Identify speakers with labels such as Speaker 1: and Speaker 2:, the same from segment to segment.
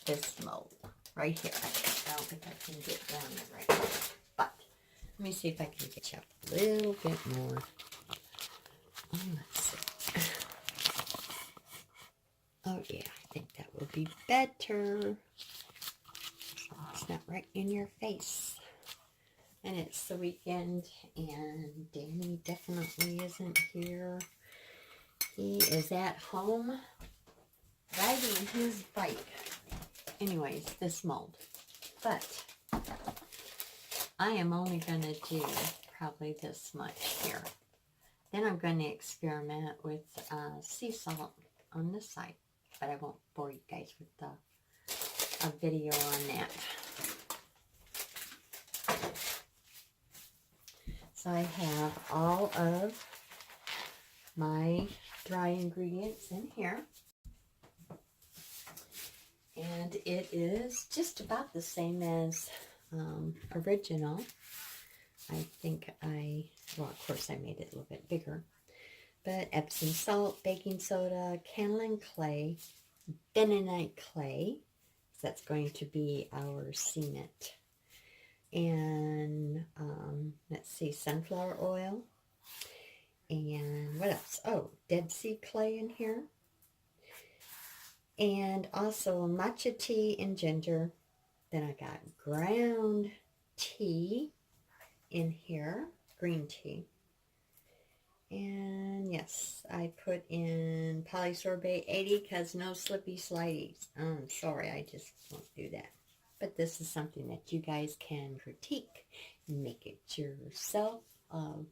Speaker 1: this mold right here. I don't think I can get down there right now, but let me see if I can get you up a little bit more. Let's see. Oh yeah, I think that will be better. So it's not right in your face. And it's the weekend, and Danny definitely isn't here. He is at home riding his bike. Anyways, this mold. But I am only going to do probably this much here. Then I'm going to experiment with sea salt on this side. But I won't bore you guys with a video on that. So I have all of my dry ingredients in here. And it is just about the same as original. I think well, of course I made it a little bit bigger. But Epsom salt, baking soda, kaolin clay, bentonite clay. So that's going to be our cement. And let's see, sunflower oil. And what else? Oh, Dead Sea clay in here. And also matcha tea and ginger. Then I got ground tea in here, green tea. And yes, I put in polysorbate 80 because no slippy slideys. I'm sorry, I just won't do that. But this is something that you guys can critique and make it yourself of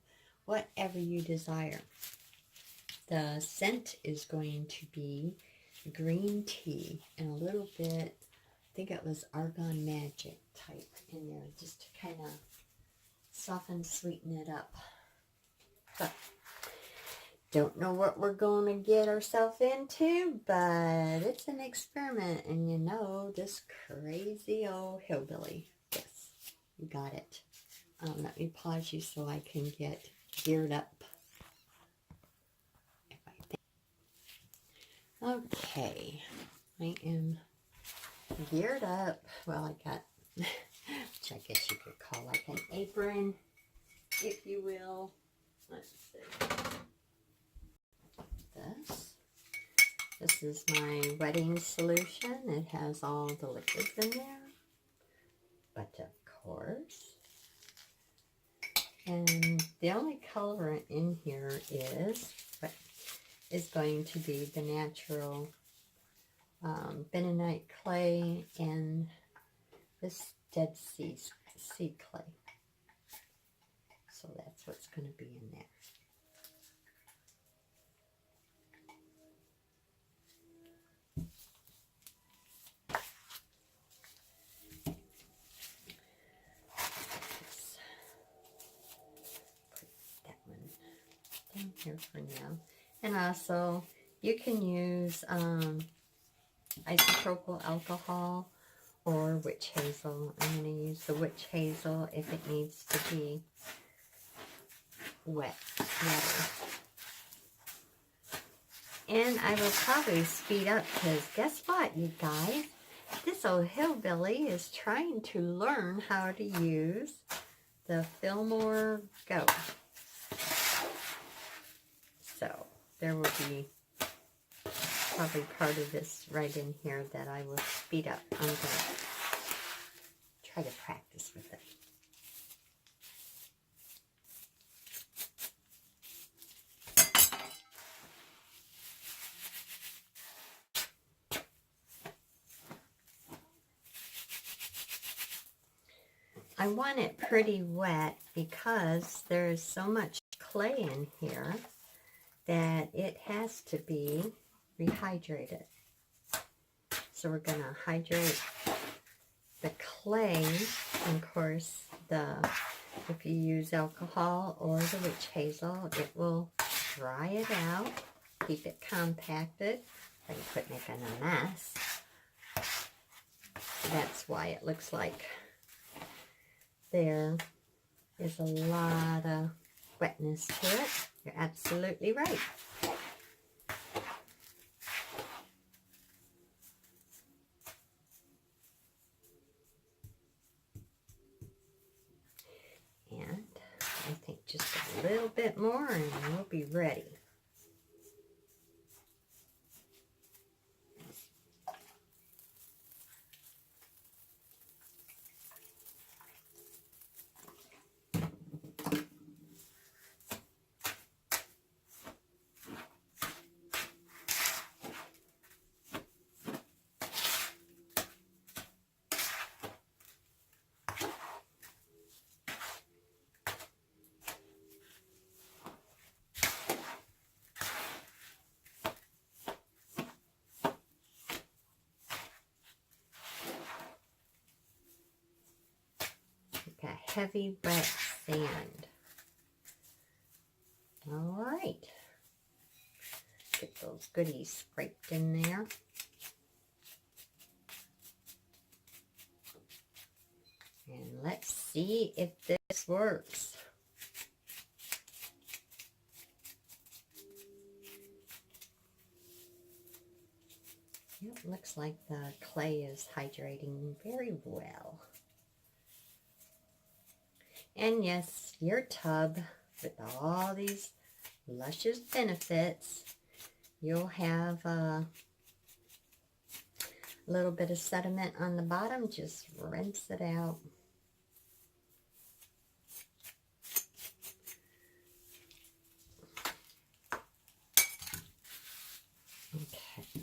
Speaker 1: whatever you desire. The scent is going to be green tea and a little bit, I think it was Argon Magic type in there, just to kind of soften, sweeten it up. But don't know what we're going to get ourselves into, but it's an experiment. And you know, this crazy old hillbilly. Yes, you got it. Let me pause you so I can get geared up. Okay, I am geared up. Well, I got, which I guess you could call like an apron, if you will. Let's see. This is my wetting solution. It has all the liquids in there, but of course, and the only colorant in here is what is going to be the natural bentonite clay and this Dead Sea clay. So that's what's going to be in there. Here for now. And also you can use isopropyl alcohol or witch hazel. I'm going to use the witch hazel if it needs to be wetter. And I will probably speed up because guess what, you guys? This old hillbilly is trying to learn how to use the Fillmore Go. So there will be probably part of this right in here that I will speed up. I'm going to try to practice with it. I want it pretty wet because there's so much clay in here that it has to be rehydrated. So we're going to hydrate the clay, and of course if you use alcohol or the witch hazel, it will dry it out, keep it compacted. I quit making a mess. That's why it looks like there is a lot of wetness to it. You're absolutely right. a little bit more and we'll be ready. Got heavy wet sand. All right. Get those goodies scraped in there. And let's see if this works. It looks like the clay is hydrating very well. And yes, your tub with all these luscious benefits, you'll have a little bit of sediment on the bottom. Just rinse it out. Okay.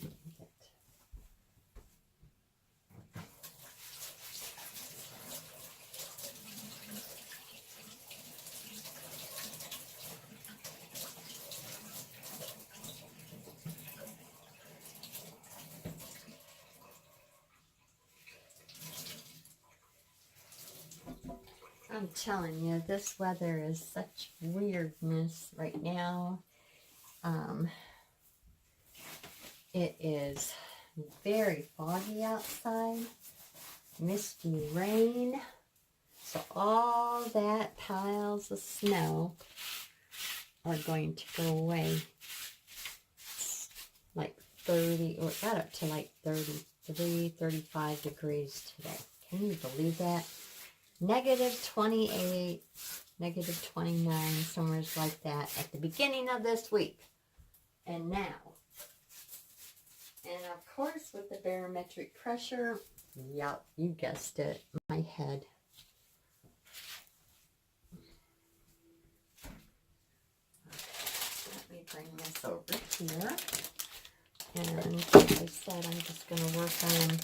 Speaker 1: I'm telling you, this weather is such weirdness right now. It is very foggy outside, misty rain, so all that piles of snow are going to go away. It's like 30, or it got up to like 33, 35 degrees today. Can you believe that? Negative 28, negative 29, somewhere like that at the beginning of this week. And now, and of course with the barometric pressure, yep, you guessed it, my head. Let me bring this over here. And like I said, I'm just going to work on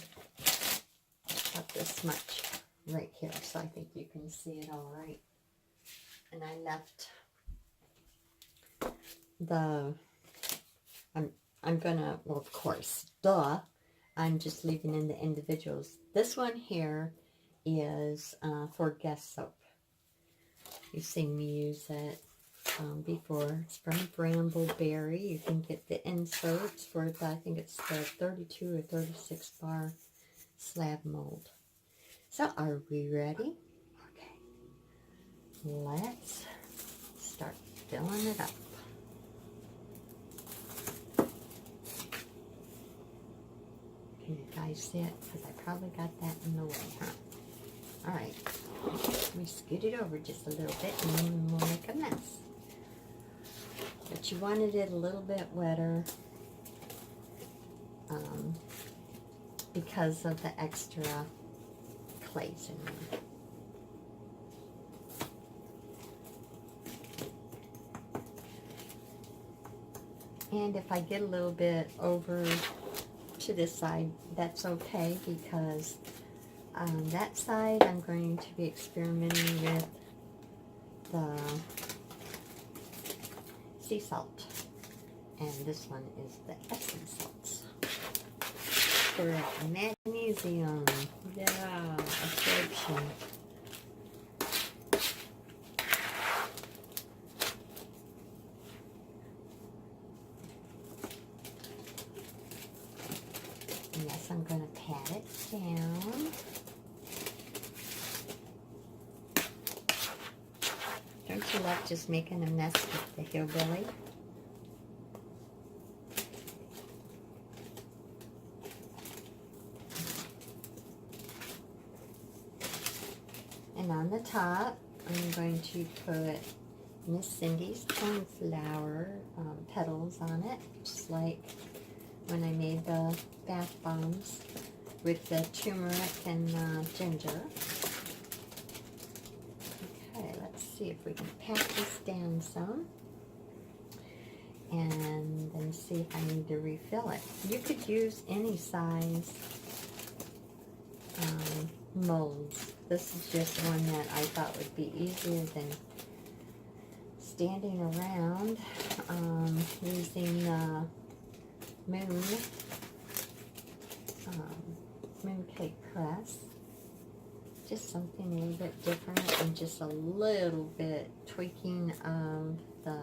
Speaker 1: about this much right here, so I think you can see it all right. And I left the, I'm gonna, well, of course, duh, I'm just leaving in the individuals. This one here is for guest soap. You've seen me use it before. It's from Brambleberry. You can get the inserts for, I think it's the 32 or 36 bar slab mold. So are we ready? Okay. Let's start filling it up. Can you guys see it? Because I probably got that in the way, huh? All right. We scoot it over just a little bit and then we'll make a mess. But you wanted it a little bit wetter because of the extra clays in there. And if I get a little bit over to this side, that's okay, because that side I'm going to be experimenting with the sea salt, and this one is the Epsom salts for magnesium, yeah, absorption. Yes, I'm going to pat it down. Don't you love just making a mess with the Hillbilly? And on the top, I'm going to put Miss Cindy's cornflower petals on it, just like when I made the bath bombs with the turmeric and ginger. Okay, let's see if we can pack this down some. And then see if I need to refill it. You could use any size molds. This is just one that I thought would be easier than standing around using the moon cake press. Just something a little bit different and just a little bit tweaking of the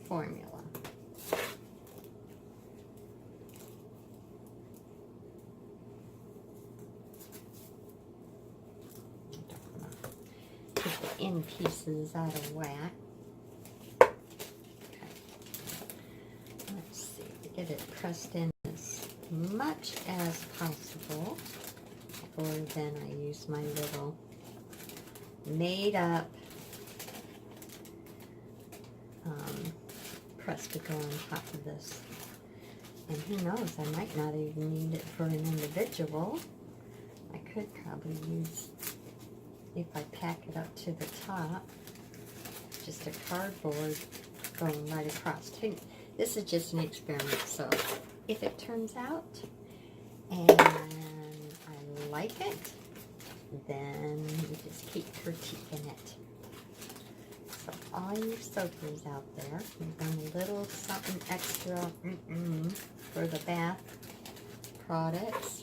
Speaker 1: formula. Get the end pieces out of whack. Okay. Let's see, get it pressed in as much as possible, or then I use my little made up press to go on top of this. And who knows, I might not even need it for an individual. I could probably use, if I pack it up to the top, just a cardboard going right across. This is just an experiment, so if it turns out and I like it, then you just keep critiquing it. So all you soakers out there, you've done a little something extra for the bath products.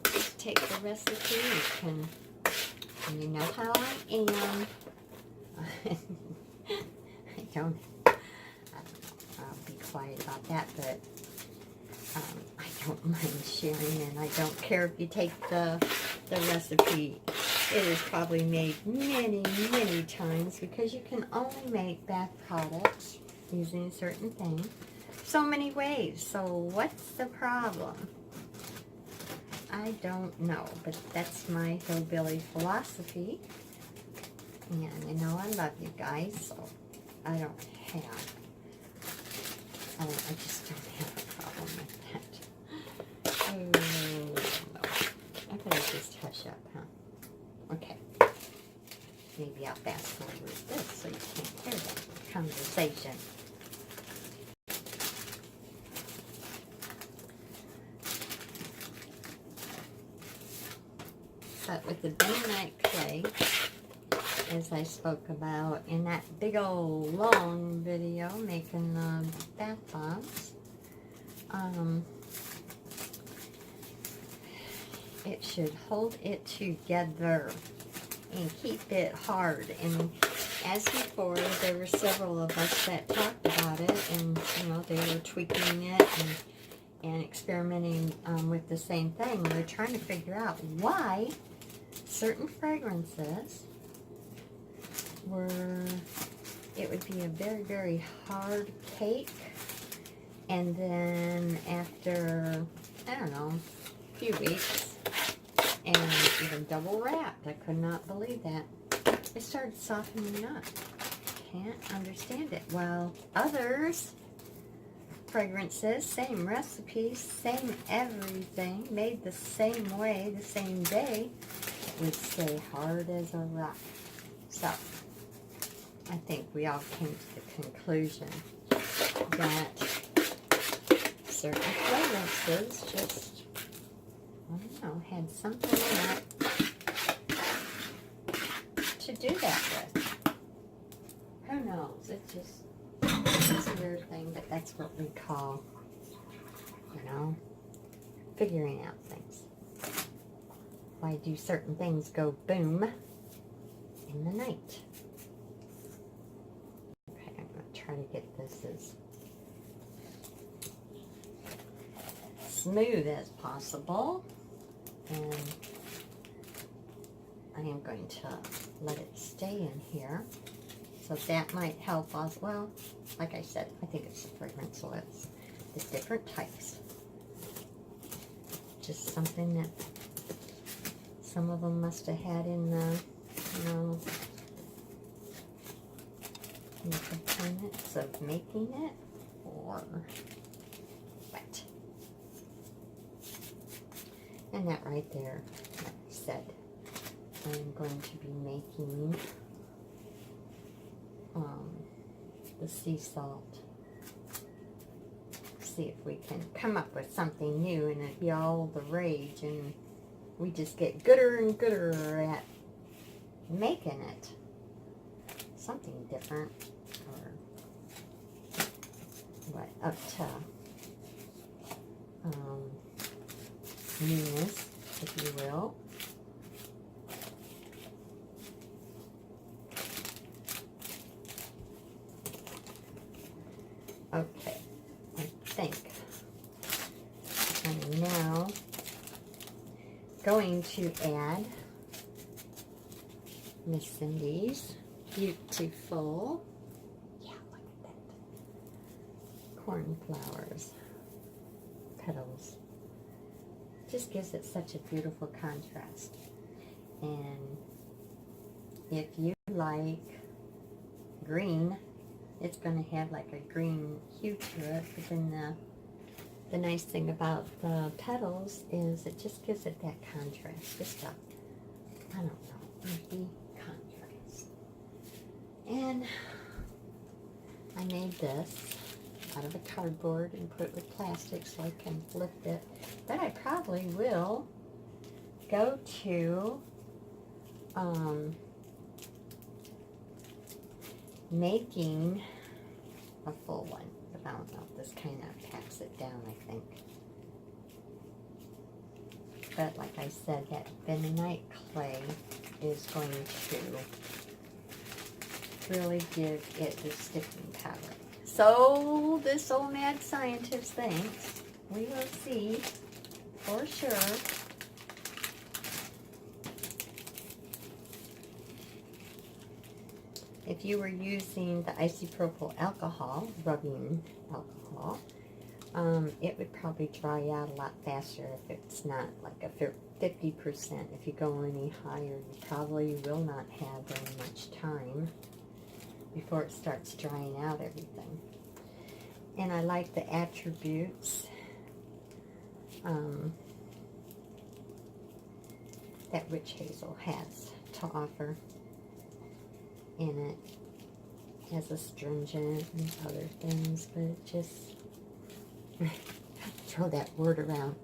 Speaker 1: Just take the recipe, and you know how I am. I don't know, I'll be quiet about that, but I don't mind sharing, and I don't care if you take the recipe. It is probably made many, many times, because you can only make bath products using certain things so many ways. So what's the problem? I don't know, but that's my hillbilly philosophy. And you know I love you guys, so I don't have, I just don't have a problem with that. Oh, no. I better just hush up, huh? Okay. Maybe I'll fast forward this so you can't hear that conversation. But with the bentonite clay, as I spoke about in that big old long video making the bath bombs, it should hold it together and keep it hard. And as before, there were several of us that talked about it, and you know, they were tweaking it and experimenting with the same thing. We were trying to figure out why certain fragrances it would be a very, very hard cake, and then after, I don't know, a few weeks, and even double wrapped, I could not believe that, it started softening up. Can't understand it. While others, fragrances, same recipes, same everything, made the same way, the same day, would stay hard as a rock. So I think we all came to the conclusion that certain fragrances just, I don't know, had something in it to do that with. Who knows? It's a weird thing, but that's what we call, you know, figuring out things. Why do certain things go boom in the night? Okay, I'm going to try to get this as smooth as possible. And I am going to let it stay in here. So that might help as well. Like I said, I think it's the fragrance oils. The different types. Just something that some of them must have had in the, you know, the components of making it, or what? And that right there, like I said, I'm going to be making the sea salt. See if we can come up with something new, and it'd be all the rage, and we just get gooder and gooder at making it. Something different, or what, up to newness, if you will. Okay, I think I'm now going to add Miss Cindy's beautiful, yeah, look at that, cornflowers petals. Just gives it such a beautiful contrast. And if you like green, it's going to have like a green hue to it. But then the nice thing about the petals is it just gives it that contrast. Just a, I don't know, earthy contrast. And I made this out of a cardboard and put it with plastic so I can lift it. But I probably will go to making a full one. But I don't know, this kind of packs it down, I think. But like I said, that bentonite clay is going to really give it the sticking power. So this old mad scientist thinks. We will see for sure. If you were using the isopropyl alcohol, rubbing alcohol, it would probably dry out a lot faster if it's not like a 50%. If you go any higher, you probably will not have very much time before it starts drying out everything. And I like the attributes that witch hazel has to offer in it. As astringent and other things, but it just throw that word around.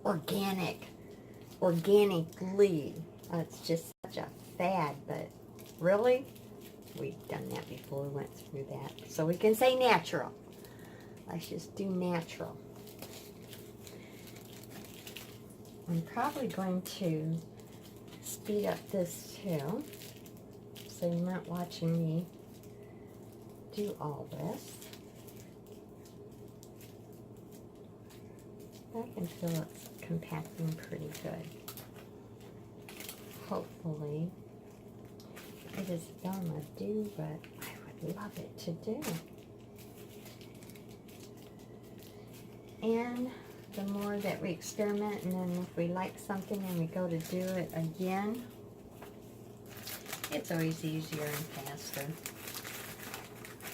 Speaker 1: Organically. It's just such a fad, but really, we've done that before. We went through that, so we can say natural. Let's just do natural. I'm probably going to speed up this too, so you're not watching me do all this. I can feel it's compacting pretty good. Hopefully it is done a do, but I would love it to do. And the more that we experiment, and then if we like something and we go to do it again, it's always easier and faster.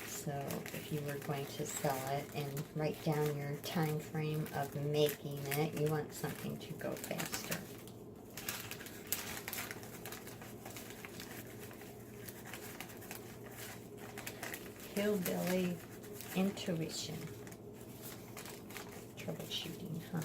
Speaker 1: So if you were going to sell it and write down your time frame of making it, you want something to go faster. Hillbilly intuition. Troubleshooting, huh?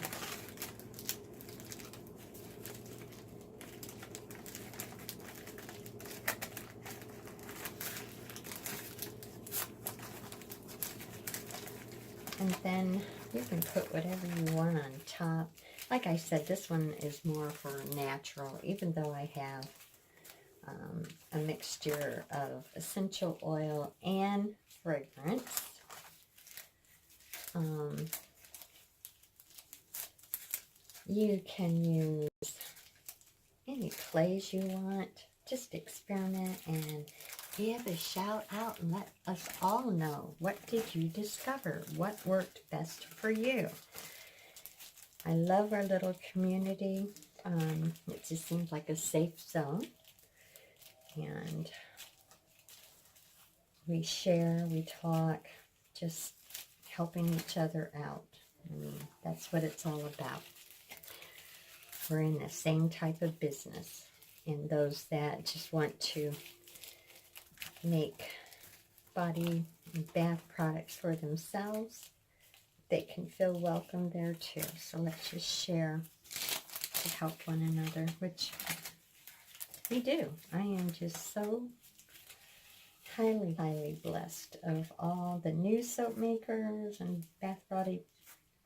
Speaker 1: And then you can put whatever you want on top. Like I said, this one is more for natural, even though I have a mixture of essential oil and fragrance. You can use any clays you want. Just experiment and give a shout out and let us all know, what did you discover? What worked best for you? I love our little community. It just seems like a safe zone. And We share, we talk, just helping each other out. I mean, that's what it's all about. We're in the same type of business. And those that just want to make body and bath products for themselves, they can feel welcome there too. So let's just share to help one another, which we do. I am just so highly, highly blessed of all the new soap makers and bath body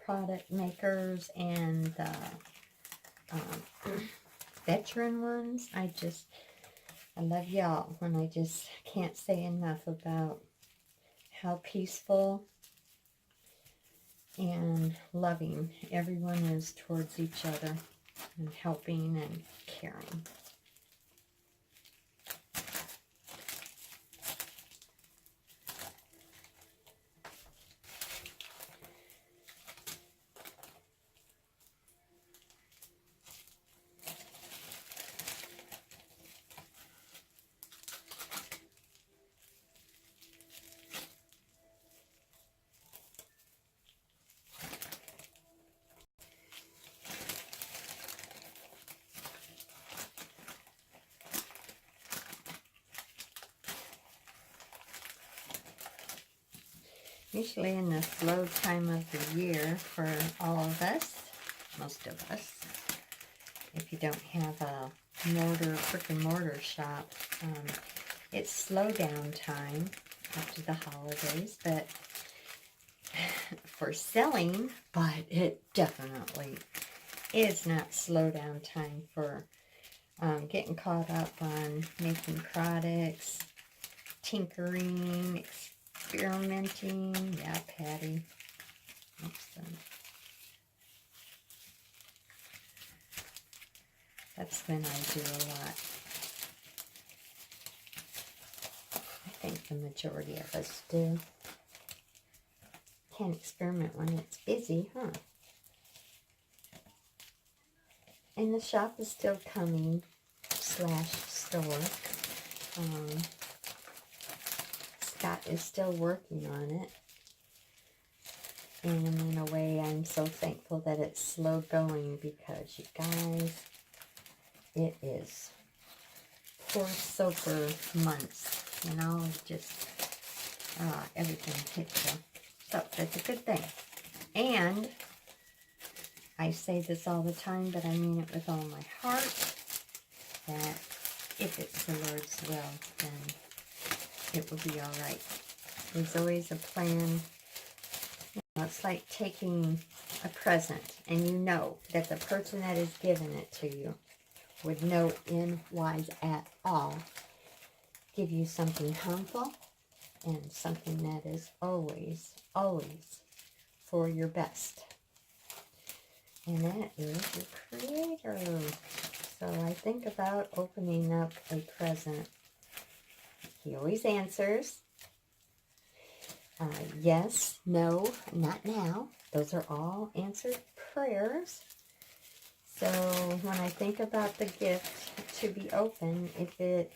Speaker 1: product makers and the veteran ones. I love y'all, and I just can't say enough about how peaceful and loving everyone is towards each other and helping and caring. Usually in the slow time of the year for all of us, most of us, if you don't have a brick and mortar shop, it's slow down time after the holidays, but for selling, but it definitely is not slow down time for getting caught up on making products, tinkering, experimenting. Yeah, Patty. That's when I do a lot. I think the majority of us do. Can't experiment when it's busy, huh? And the shop is still coming, /store. Scott is still working on it. And in a way, I'm so thankful that it's slow going, because you guys, it is poor soaper months, you know, just everything hits you. So that's a good thing. And I say this all the time, but I mean it with all my heart, that if it's the Lord's will, then it will be all right. There's always a plan. You know, it's like taking a present, and you know that the person that is giving it to you would no in wise at all give you something harmful and something that is always, always for your best. And that is your Creator. So I think about opening up a present. He always answers. Yes, no, not now. Those are all answered prayers. So when I think about the gift to be open, if it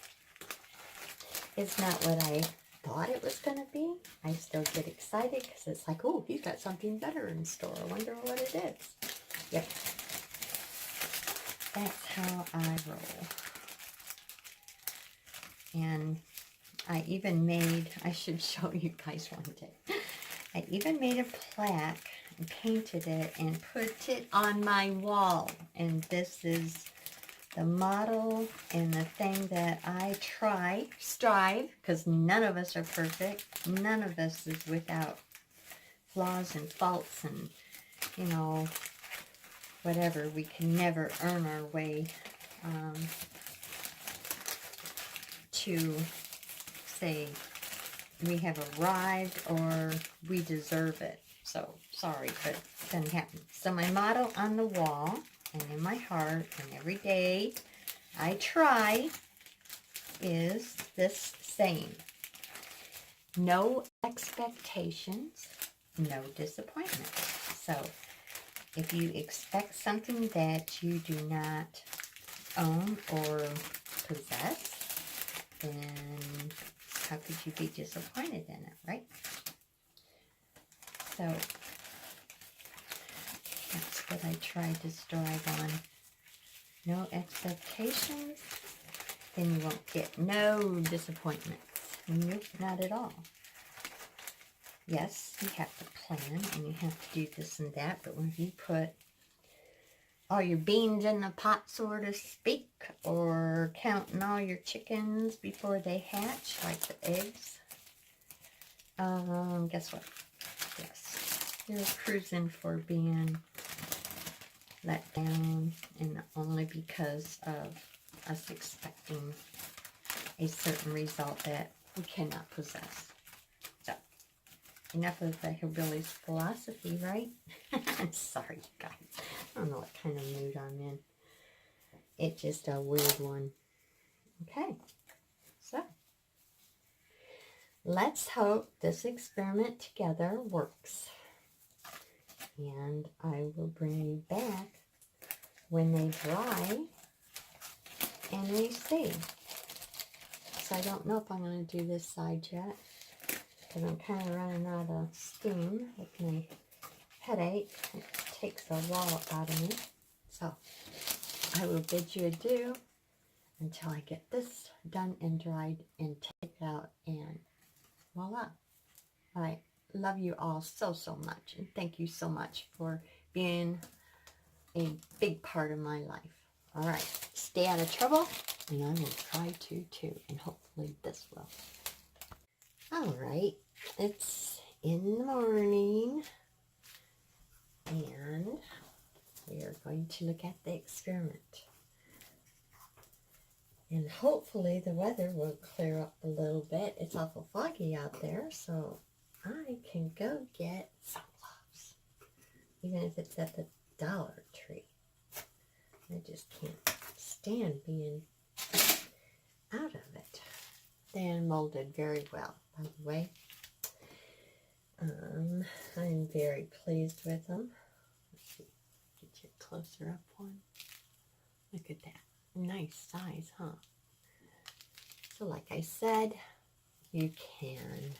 Speaker 1: is not what I thought it was going to be, I still get excited, because it's like, oh, he's got something better in store. I wonder what it is. Yep. That's how I roll. And I even made, I should show you guys one day. I even made a plaque and painted it and put it on my wall. And this is the model and the thing that I strive, because none of us are perfect. None of us is without flaws and faults and, you know, whatever. We can never earn our way to say we have arrived or we deserve it. So, sorry, but it doesn't happen. So my motto on the wall and in my heart, and every day I try, is this saying: no expectations, no disappointment. So if you expect something that you do not own or possess, then how could you be disappointed in it, right? So that's what I tried to strive on. No expectations, then you won't get no disappointments. Nope, not at all. Yes, you have to plan and you have to do this and that, but when you put all your beans in the pot, so to speak, or counting all your chickens before they hatch, like the eggs, guess what? Yes, you're cruising for being let down, and only because of us expecting a certain result that we cannot possess. So, enough of the Hillbilly's philosophy, right? I'm sorry, guys. I don't know what kind of mood I'm in. It's just a weird one. Okay, so let's hope this experiment together works. And I will bring you back when they dry and we see. So I don't know if I'm going to do this side yet, because I'm kind of running out of steam with my headache. It takes a wallop out of me. So I will bid you adieu until I get this done and dried and take it out, and voila. I love you all so, so much, and thank you so much for being a big part of my life. All right, stay out of trouble, and I will try to too, and hopefully this will. All right, it's in the morning, and we are going to look at the experiment. And hopefully the weather will clear up a little bit. It's awful foggy out there, so I can go get some gloves, even if it's at the Dollar Tree. I just can't stand being out of it. They're molded very well, by the way. I'm very pleased with them. Let's see, get you a closer up one. Look at that. Nice size, huh? So like I said, you can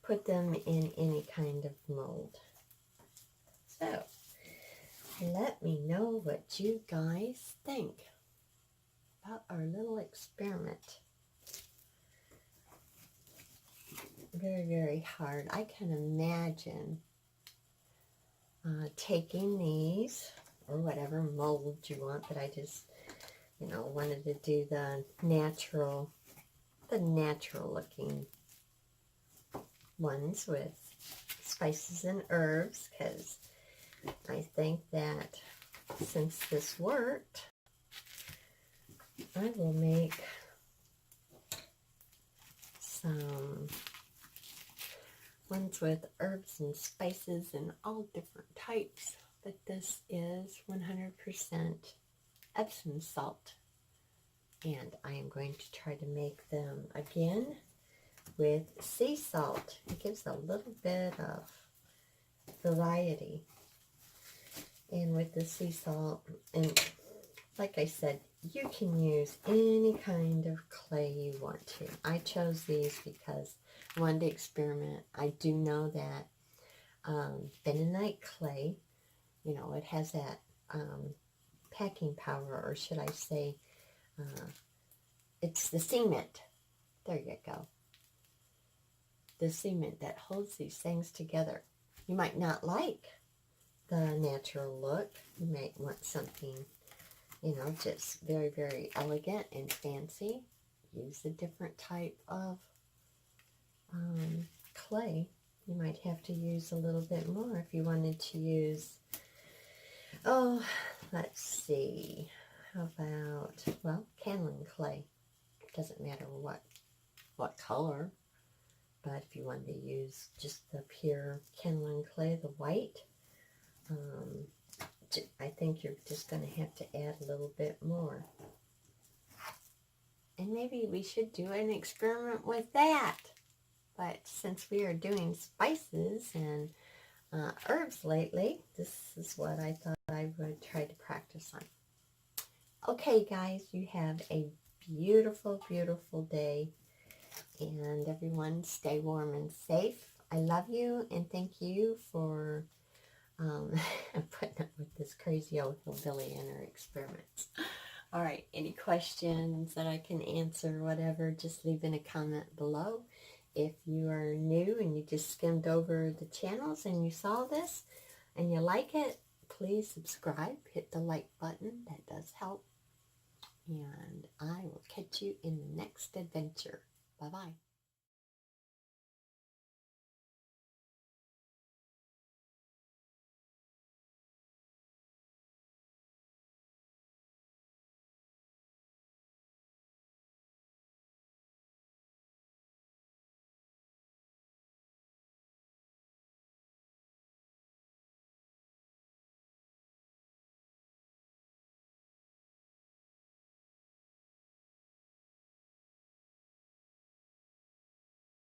Speaker 1: put them in any kind of mold. So let me know what you guys think about our little experiment. Very, very hard. I can imagine taking these, or whatever mold you want, but I just, wanted to do the natural looking ones with spices and herbs, because I think that since this worked, I will make some ones with herbs and spices and all different types. But this is 100% Epsom salt, and I am going to try to make them again with sea salt. It gives a little bit of variety. And with the sea salt, and like I said, you can use any kind of clay you want to. I chose these because I wanted to experiment. I do know that bentonite clay, it has that packing power, or should I say, it's the cement. There you go. The cement that holds these things together. You might not like the natural look. You might want something, just very, very elegant and fancy. Use a different type of clay. You might have to use a little bit more if you wanted to use, let's see, how about, kaolin clay. It doesn't matter what color, but if you wanted to use just the pure kaolin clay, the white, I think you're just going to have to add a little bit more. And maybe we should do an experiment with that. But since we are doing spices and herbs lately, this is what I thought I would try to practice on. Okay, guys, you have a beautiful, beautiful day. And everyone stay warm and safe. I love you and thank you for putting up with this crazy old hillbilly and her experiments. All right, any questions that I can answer, whatever, just leave in a comment below. If you are new and you just skimmed over the channels and you saw this and you like it, please subscribe, hit the like button, that does help. And I will catch you in the next adventure. Bye-bye.